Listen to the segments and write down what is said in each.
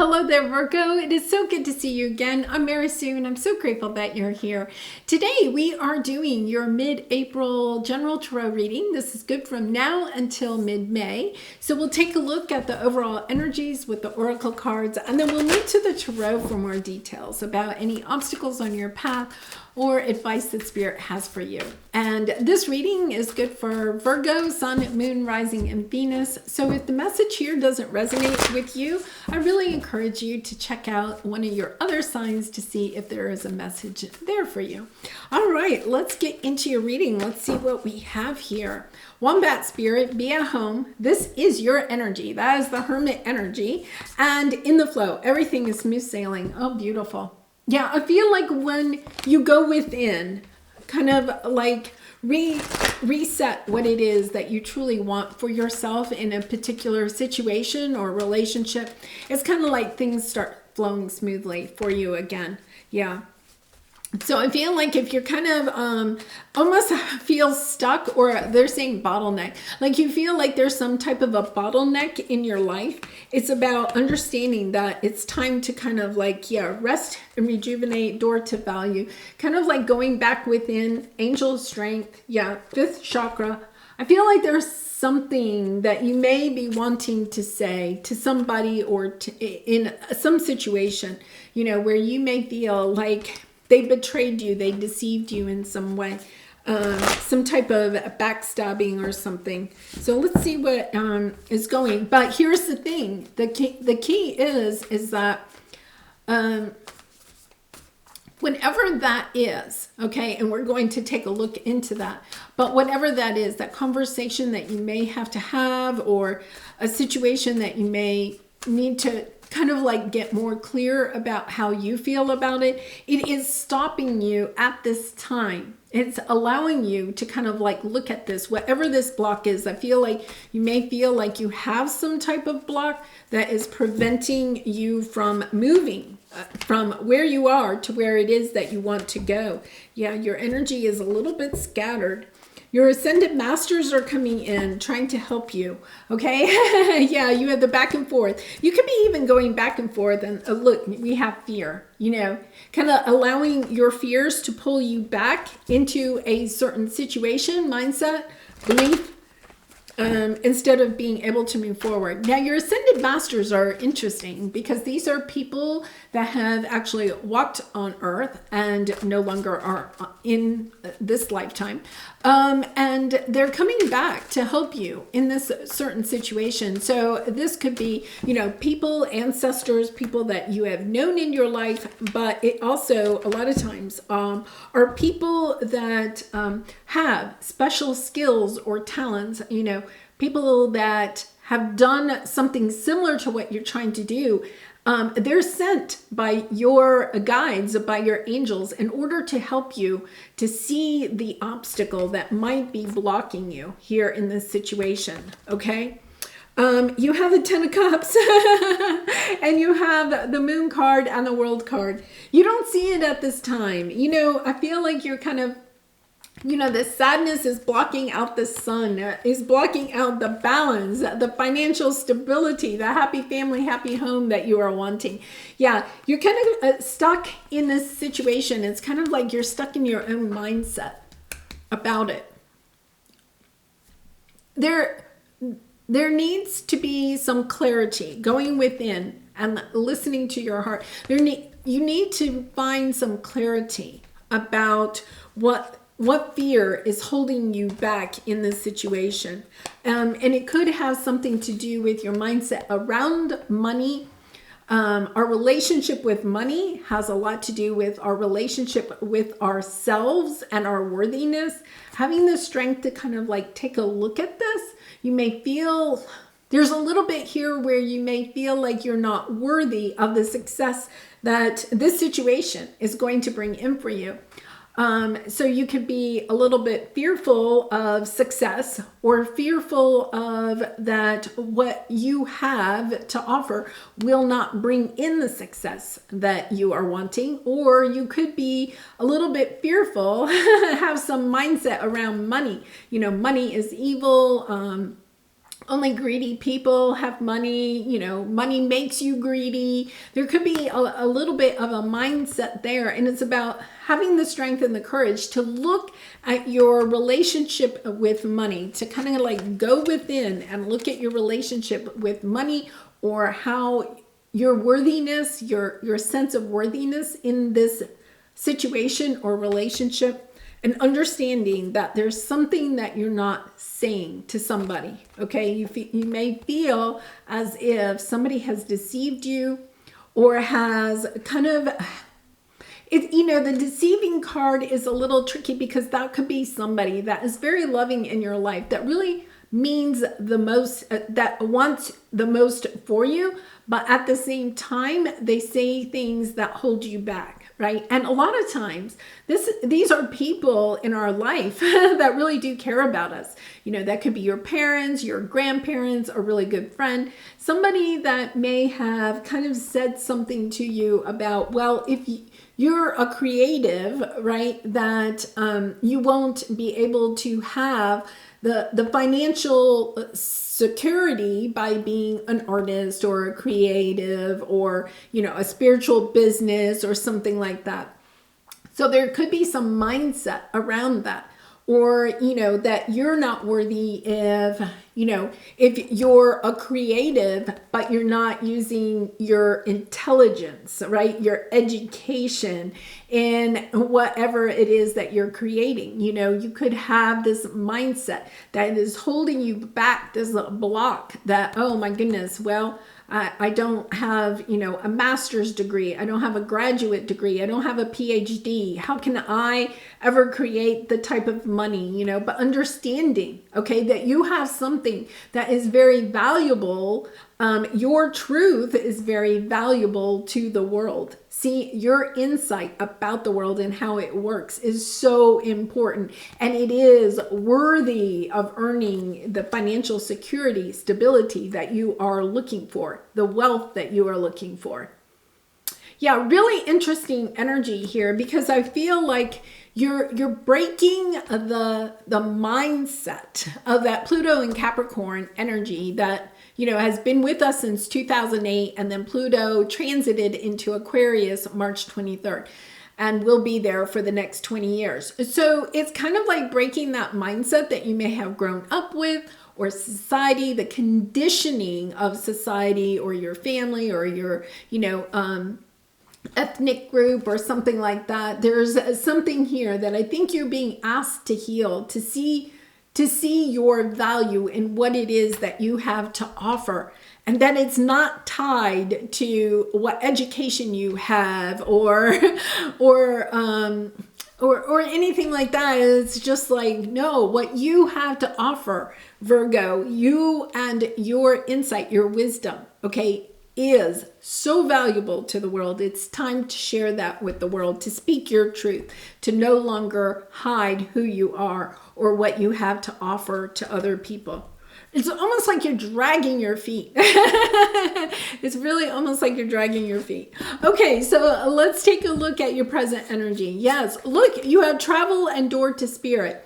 Hello there, Virgo. It is so good to see you again. I'm Mary Sue, and I'm so grateful that you're here. Today, we are doing your mid-April general tarot reading. This is good from now until mid-May. So we'll take a look at the overall energies with the oracle cards, and then we'll move to the tarot for more details about any obstacles on your path or advice that Spirit has for you. And this reading is good for Virgo, Sun, Moon, Rising, and Venus. So if the message here doesn't resonate with you, I really encourage you to check out one of your other signs to see if there is a message there for you. All right, let's get into your reading. Let's see what we have here. Wombat Spirit, be at home. This is your energy. That is the Hermit energy. And in the flow, everything is smooth sailing. Oh, beautiful. Yeah, I feel like when you go within, kind of like reset what it is that you truly want for yourself in a particular situation or relationship, it's kind of like things start flowing smoothly for you again. Yeah. So I feel like if you're kind of almost feel stuck, or they're saying bottleneck, like you feel like there's some type of a bottleneck in your life, it's about understanding that it's time to kind of like, rest and rejuvenate, door to value, kind of like going back within, angel strength, fifth chakra. I feel like there's something that you may be wanting to say to somebody or in some situation, where you may feel like they betrayed you, they deceived you in some way, some type of backstabbing or something. So let's see what is going. But here's the thing: the key is that whenever that is, okay, and we're going to take a look into that. But whatever that is, that conversation that you may have to have, or a situation that you may need to kind of like get more clear about how you feel about it, it is stopping you at this time. It's allowing you to kind of like look at this, whatever this block is. I feel like you may feel like you have some type of block that is preventing you from moving from where you are to where it is that you want to go. Yeah, your energy is a little bit scattered. Your ascended masters are coming in, trying to help you, okay? Yeah, you have the back and forth. You could be even going back and forth, and look, we have fear, kind of allowing your fears to pull you back into a certain situation, mindset, belief, instead of being able to move forward. Now, your ascended masters are interesting because these are people that have actually walked on earth and no longer are in this lifetime. And they're coming back to help you in this certain situation. So this could be, people, ancestors, people that you have known in your life, but it also, a lot of times, are people that have special skills or talents, people that have done something similar to what you're trying to do. They're sent by your guides, by your angels, in order to help you to see the obstacle that might be blocking you here in this situation, okay? You have the Ten of Cups and you have the Moon card and the World card. You don't see it at this time. I feel like you're kind of, the sadness is blocking out the sun, is blocking out the balance, the financial stability, the happy family, happy home that you are wanting. Yeah, you're kind of stuck in this situation. It's kind of like you're stuck in your own mindset about it. There needs to be some clarity going within and listening to your heart. You need to find some clarity about what fear is holding you back in this situation. And it could have something to do with your mindset around money. Our relationship with money has a lot to do with our relationship with ourselves and our worthiness. Having the strength to kind of like take a look at this, you may feel there's a little bit here where you may feel like you're not worthy of the success that this situation is going to bring in for you. So you could be a little bit fearful of success, or fearful of that what you have to offer will not bring in the success that you are wanting. Or you could be a little bit fearful, have some mindset around money. Money is evil. only greedy people have money, money makes you greedy. There could be a little bit of a mindset there, and it's about having the strength and the courage to look at your relationship with money, to kind of like go within and look at your relationship with money, or how your worthiness, your sense of worthiness in this situation or relationship, and understanding that there's something that you're not saying to somebody, okay? You may feel as if somebody has deceived you, or has kind of, the deceiving card is a little tricky, because that could be somebody that is very loving in your life, that really means the most, that wants the most for you, but at the same time, they say things that hold you back. Right? And a lot of times these are people in our life that really do care about us. That could be your parents, your grandparents, a really good friend, somebody that may have kind of said something to you about, well, if you're a creative, right, that you won't be able to have the financial security by being an artist or a creative, or a spiritual business or something like that. So there could be some mindset around that, or that you're not worthy if you're a creative, but you're not using your intelligence, right, your education in whatever it is that you're creating. You could have this mindset that is holding you back, this block that, oh my goodness, well, I don't have, a master's degree. I don't have a graduate degree. I don't have a PhD. How can I ever create the type of money, but understanding, okay, that you have something that is very valuable. Your truth is very valuable to the world. See, your insight about the world and how it works is so important, and it is worthy of earning the financial security, stability that you are looking for, the wealth that you are looking for. Yeah, really interesting energy here, because I feel like you're breaking the mindset of that Pluto and Capricorn energy that has been with us since 2008, and then Pluto transited into Aquarius March 23rd, and will be there for the next 20 years. So it's kind of like breaking that mindset that you may have grown up with, or society, the conditioning of society, or your family, or your, ethnic group, or something like that. There's something here that I think you're being asked to heal, to see your value in what it is that you have to offer, and that it's not tied to what education you have, or anything like that. It's just like, no, what you have to offer, Virgo, you and your insight, your wisdom, okay, is so valuable to the world. It's time to share that with the world, to speak your truth, to no longer hide who you are or what you have to offer to other people. It's almost like you're dragging your feet. It's really almost like you're dragging your feet. Okay, so let's take a look at your present energy. Yes, look, you have travel and door to spirit.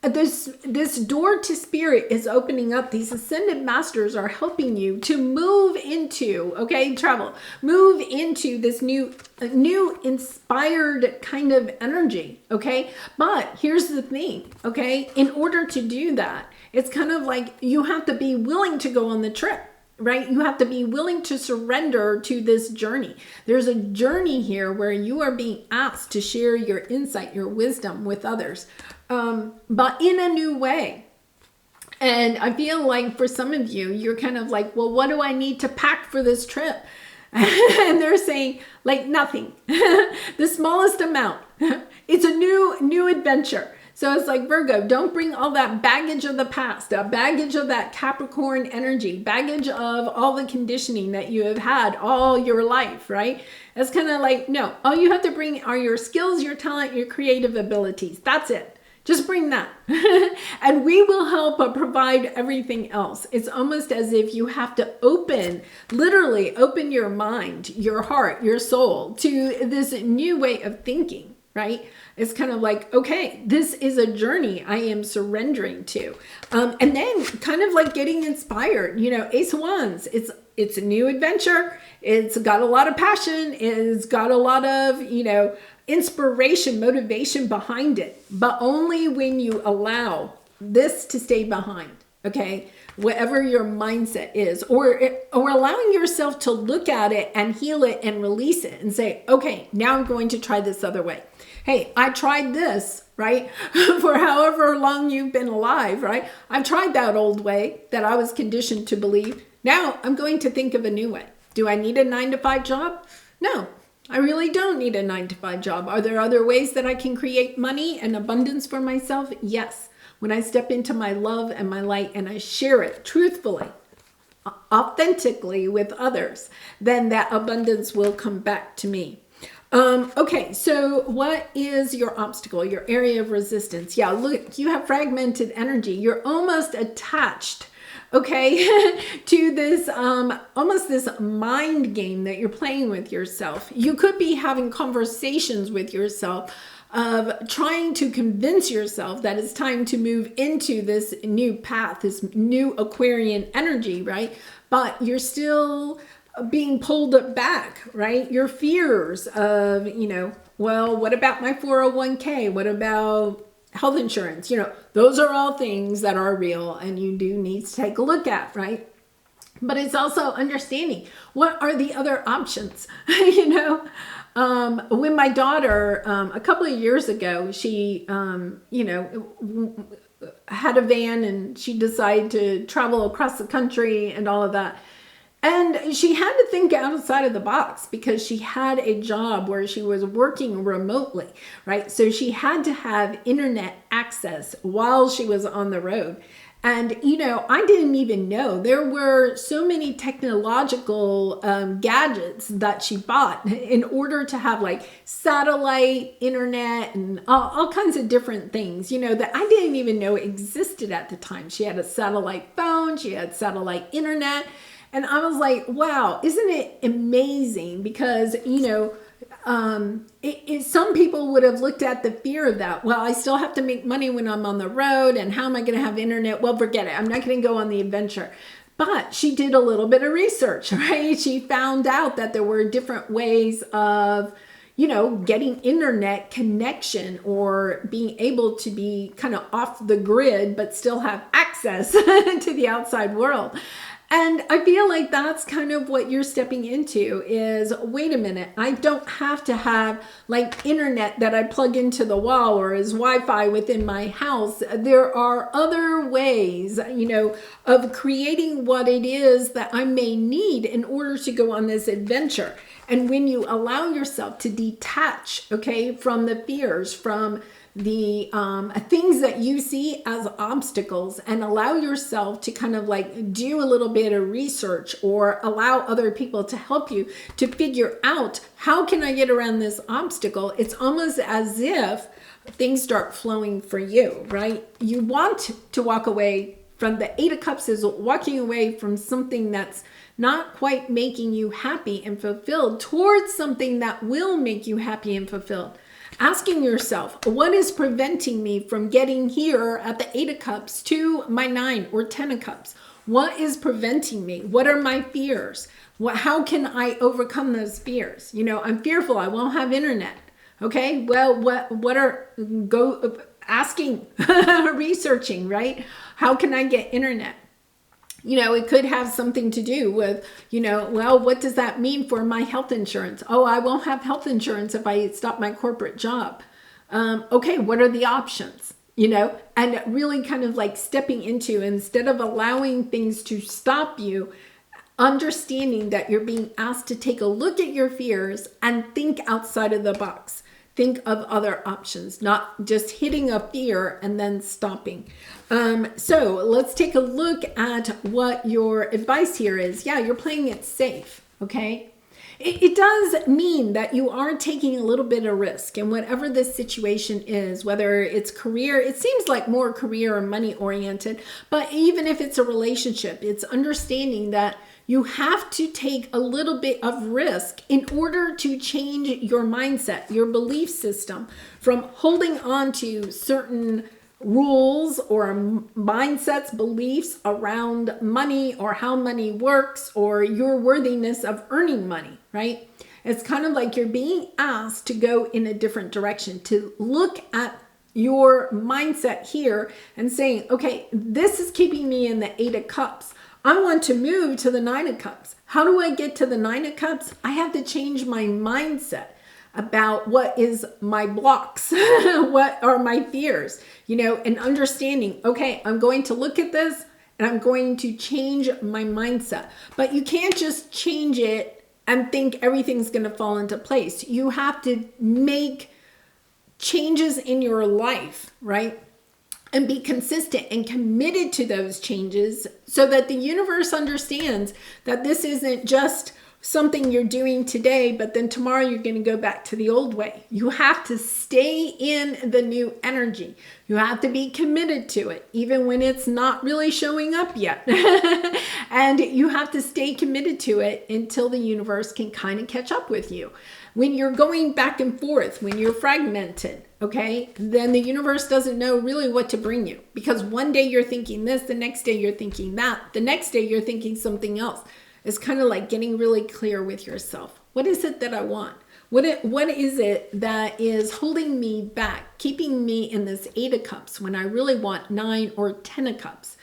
This door to spirit is opening up. These ascended masters are helping you to move into, move into this new inspired kind of energy, okay? But here's the thing, okay? In order to do that, it's kind of like you have to be willing to go on the trip. Right? You have to be willing to surrender to this journey. There's a journey here where you are being asked to share your insight, your wisdom with others, but in a new way. And I feel like for some of you, you're kind of like, well, what do I need to pack for this trip? And they're saying, like, nothing. The smallest amount. It's a new adventure. So it's like, Virgo, don't bring all that baggage of the past, baggage of that Capricorn energy, baggage of all the conditioning that you have had all your life, right? It's kind of like, no, all you have to bring are your skills, your talent, your creative abilities. That's it. Just bring that. And we will help provide everything else. It's almost as if you have to literally open your mind, your heart, your soul to this new way of thinking. right? It's kind of like, okay, this is a journey I am surrendering to. And then kind of like getting inspired, Ace of Wands, it's a new adventure. It's got a lot of passion. It's got a lot of, inspiration, motivation behind it, but only when you allow this to stay behind. Okay, whatever your mindset is, or allowing yourself to look at it and heal it and release it and say, okay, now I'm going to try this other way. Hey, I tried this, right? For however long you've been alive, right? I've tried that old way that I was conditioned to believe. Now I'm going to think of a new way. Do I need a 9-to-5 job? No, I really don't need a 9-to-5 job. Are there other ways that I can create money and abundance for myself? Yes. When I step into my love and my light and I share it truthfully, authentically with others, then that abundance will come back to me. Okay, so what is your obstacle, your area of resistance? Yeah, look, you have fragmented energy. You're almost attached, okay, to this, almost this mind game that you're playing with yourself. You could be having conversations with yourself of trying to convince yourself that it's time to move into this new path, this new Aquarian energy, right? But you're still being pulled back, right? Your fears of, well, what about my 401k? What about health insurance? Those are all things that are real and you do need to take a look at, right? But it's also understanding what are the other options, When my daughter, a couple of years ago, she, had a van and she decided to travel across the country and all of that. And she had to think outside of the box because she had a job where she was working remotely, right? So she had to have internet access while she was on the road. And, I didn't even know there were so many technological gadgets that she bought in order to have like satellite internet and all kinds of different things, that I didn't even know existed at the time. She had a satellite phone, she had satellite internet. And I was like, wow, isn't it amazing? Because, some people would have looked at the fear of that. Well, I still have to make money when I'm on the road. And how am I going to have internet? Well, forget it. I'm not going to go on the adventure. But she did a little bit of research, right? She found out that there were different ways of, getting internet connection or being able to be kind of off the grid, but still have access to the outside world. And I feel like that's kind of what you're stepping into is, wait a minute, I don't have to have like internet that I plug into the wall or is Wi-Fi within my house. There are other ways, of creating what it is that I may need in order to go on this adventure. And when you allow yourself to detach, okay, from the fears, from the things that you see as obstacles and allow yourself to kind of like do a little bit of research or allow other people to help you to figure out how can I get around this obstacle. It's almost as if things start flowing for you, right? You want to walk away from the 8 of Cups is walking away from something that's not quite making you happy and fulfilled towards something that will make you happy and fulfilled. Asking yourself, what is preventing me from getting here at the 8 of Cups to my 9 or 10 of Cups? What is preventing me? What are my fears? How can I overcome those fears? I'm fearful I won't have internet. Okay, well, asking, researching, right? How can I get internet? It could have something to do with, well, what does that mean for my health insurance? Oh, I won't have health insurance if I stop my corporate job. Okay, what are the options? And really kind of like stepping into, instead of allowing things to stop you, understanding that you're being asked to take a look at your fears and think outside of the box. Think of other options, not just hitting a fear and then stopping. So let's take a look at what your advice here is. Yeah, you're playing it safe, okay? It does mean that you are taking a little bit of risk in whatever this situation is, whether it's career, it seems like more career or money oriented, but even if it's a relationship, it's understanding that You have to take a little bit of risk in order to change your mindset, your belief system, from holding on to certain rules or mindsets, beliefs around money or how money works or your worthiness of earning money, right? It's kind of like you're being asked to go in a different direction, to look at your mindset here and saying, okay, this is keeping me in the 8 of Cups. I want to move to the 9 of Cups. How do I get to the 9 of Cups? I have to change my mindset about what is my blocks, what are my fears, and understanding, okay, I'm going to look at this and I'm going to change my mindset. But you can't just change it and think everything's going to fall into place. You have to make changes in your life, right? And be consistent and committed to those changes so that the universe understands that this isn't just something you're doing today, but then tomorrow you're going to go back to the old way. You have to stay in the new energy. You have to be committed to it, even when it's not really showing up yet. And you have to stay committed to it until the universe can kind of catch up with you. When you're going back and forth, when you're fragmented, okay, then the universe doesn't know really what to bring you, because one day you're thinking this, the next day you're thinking that, the next day you're thinking something else. It's kind of like getting really clear with yourself. What is it that I want? What is it that is holding me back, keeping me in this 8 of Cups when I really want 9 or 10 of Cups?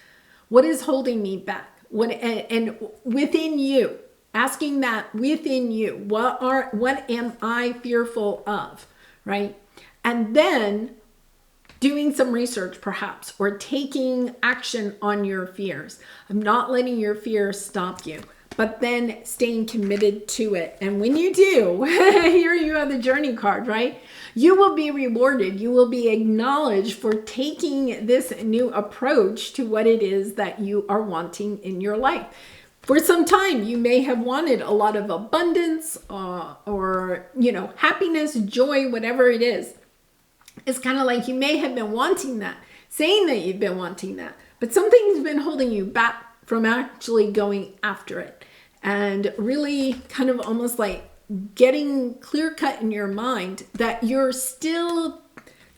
What is holding me back? And within you, asking that within you, what am I fearful of, right? And then doing some research perhaps, or taking action on your fears. I'm not letting your fears stop you, but then staying committed to it. And when you do, here you have the journey card, right? You will be rewarded. You will be acknowledged for taking this new approach to what it is that you are wanting in your life. For some time, you may have wanted a lot of abundance or happiness, joy, whatever it is. It's kind of like you may have been wanting that, saying that you've been wanting that, but something's been holding you back from actually going after it. And really kind of almost like getting clear cut in your mind that you're still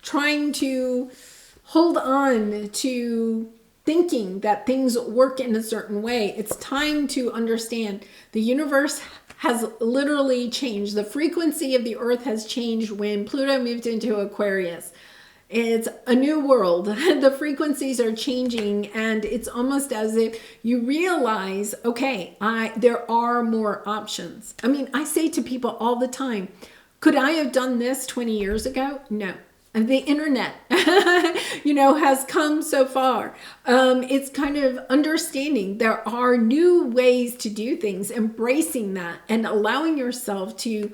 trying to hold on to thinking that things work in a certain way. It's time to understand the universe has literally changed. The frequency of the earth has changed when Pluto moved into Aquarius. It's a new world. The frequencies are changing, and it's almost as if you realize, okay, there are more options. I mean, I say to people all the time, could I have done this 20 years ago? No. And the internet, has come so far. It's kind of understanding there are new ways to do things, embracing that and allowing yourself to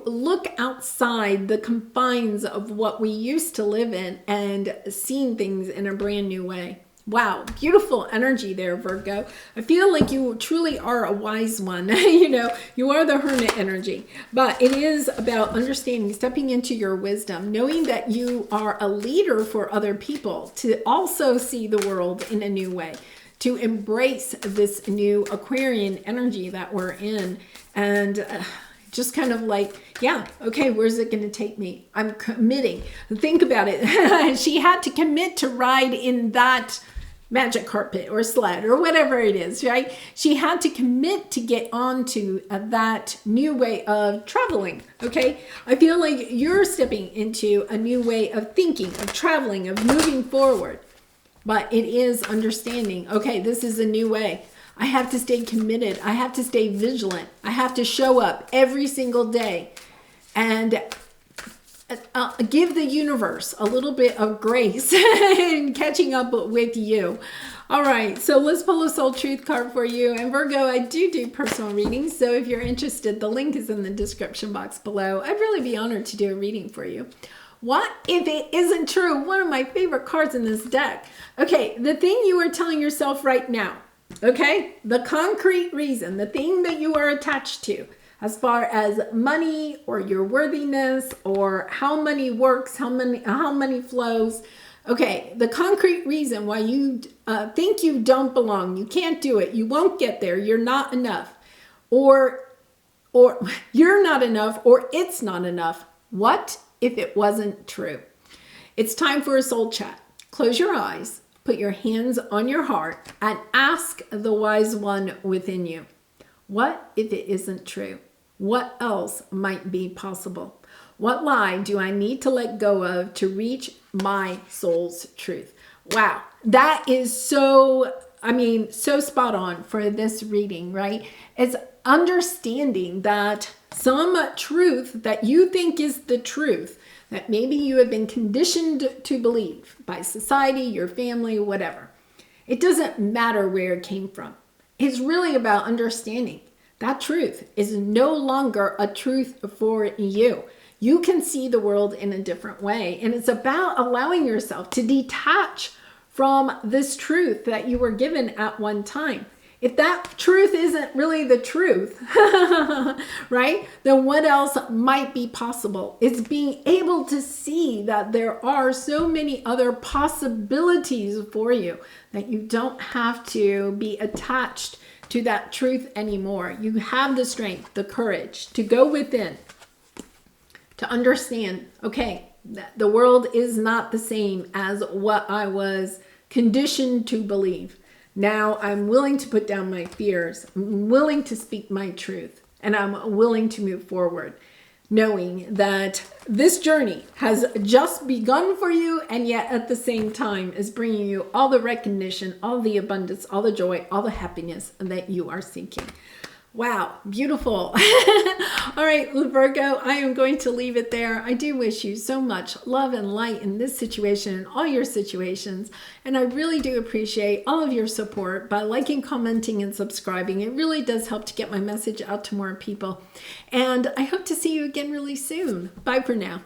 look outside the confines of what we used to live in and seeing things in a brand new way. Wow, beautiful energy there, Virgo. I feel like you truly are a wise one. You are the hermit energy. But it is about understanding, stepping into your wisdom, knowing that you are a leader for other people to also see the world in a new way, to embrace this new Aquarian energy that we're in. And just kind of like, yeah, okay, where's it going to take me? I'm committing. Think about it. She had to commit to ride in that magic carpet or sled or whatever it is, right? She had to commit to get onto that new way of traveling, okay? I feel like you're stepping into a new way of thinking, of traveling, of moving forward. But it is understanding, okay, this is a new way. I have to stay committed. I have to stay vigilant. I have to show up every single day and give the universe a little bit of grace in catching up with you. All right, so let's pull a soul truth card for you. And Virgo, I do personal readings. So if you're interested, the link is in the description box below. I'd really be honored to do a reading for you. What if it isn't true? One of my favorite cards in this deck. Okay, the thing you are telling yourself right now, okay? The concrete reason, the thing that you are attached to, as far as money or your worthiness or how money works, how money flows, Okay, the concrete reason why you think you don't belong, you can't do it, you won't get there, you're not enough, or you're not enough, or it's not enough. What if it wasn't true? It's time for a soul chat. Close your eyes, put your hands on your heart, and ask the wise one within you. What if it isn't true? What else might be possible? What lie do I need to let go of to reach my soul's truth? Wow, that is so spot on for this reading, right? It's understanding that some truth that you think is the truth, that maybe you have been conditioned to believe by society, your family, whatever. It doesn't matter where it came from. It's really about understanding that truth is no longer a truth for you. You can see the world in a different way. And it's about allowing yourself to detach from this truth that you were given at one time. If that truth isn't really the truth, right, then what else might be possible? It's being able to see that there are so many other possibilities for you, that you don't have to be attached to that truth anymore. You have the strength, the courage to go within, to understand, okay, the world is not the same as what I was conditioned to believe. Now I'm willing to put down my fears. I'm willing to speak my truth, and I'm willing to move forward, knowing that this journey has just begun for you, and yet at the same time is bringing you all the recognition, all the abundance, all the joy, all the happiness that you are seeking. Wow, beautiful. All right, Virgo, I am going to leave it there. I do wish you so much love and light in this situation and all your situations. And I really do appreciate all of your support by liking, commenting, and subscribing. It really does help to get my message out to more people. And I hope to see you again really soon. Bye for now.